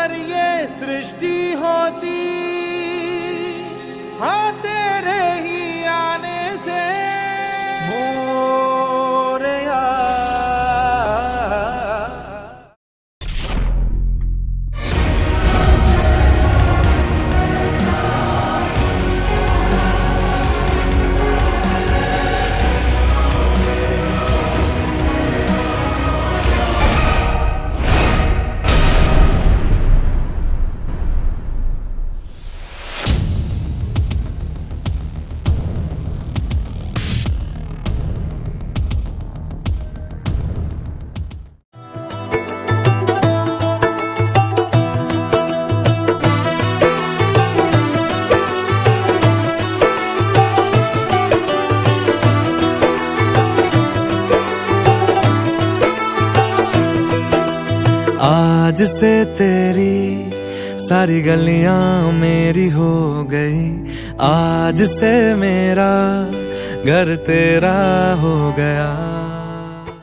अगर ये सृष्टि होती हाँ तेरे ही आने से मोरया। आज से तेरी सारी गलियां मेरी हो गई, आज से मेरा घर तेरा हो गया।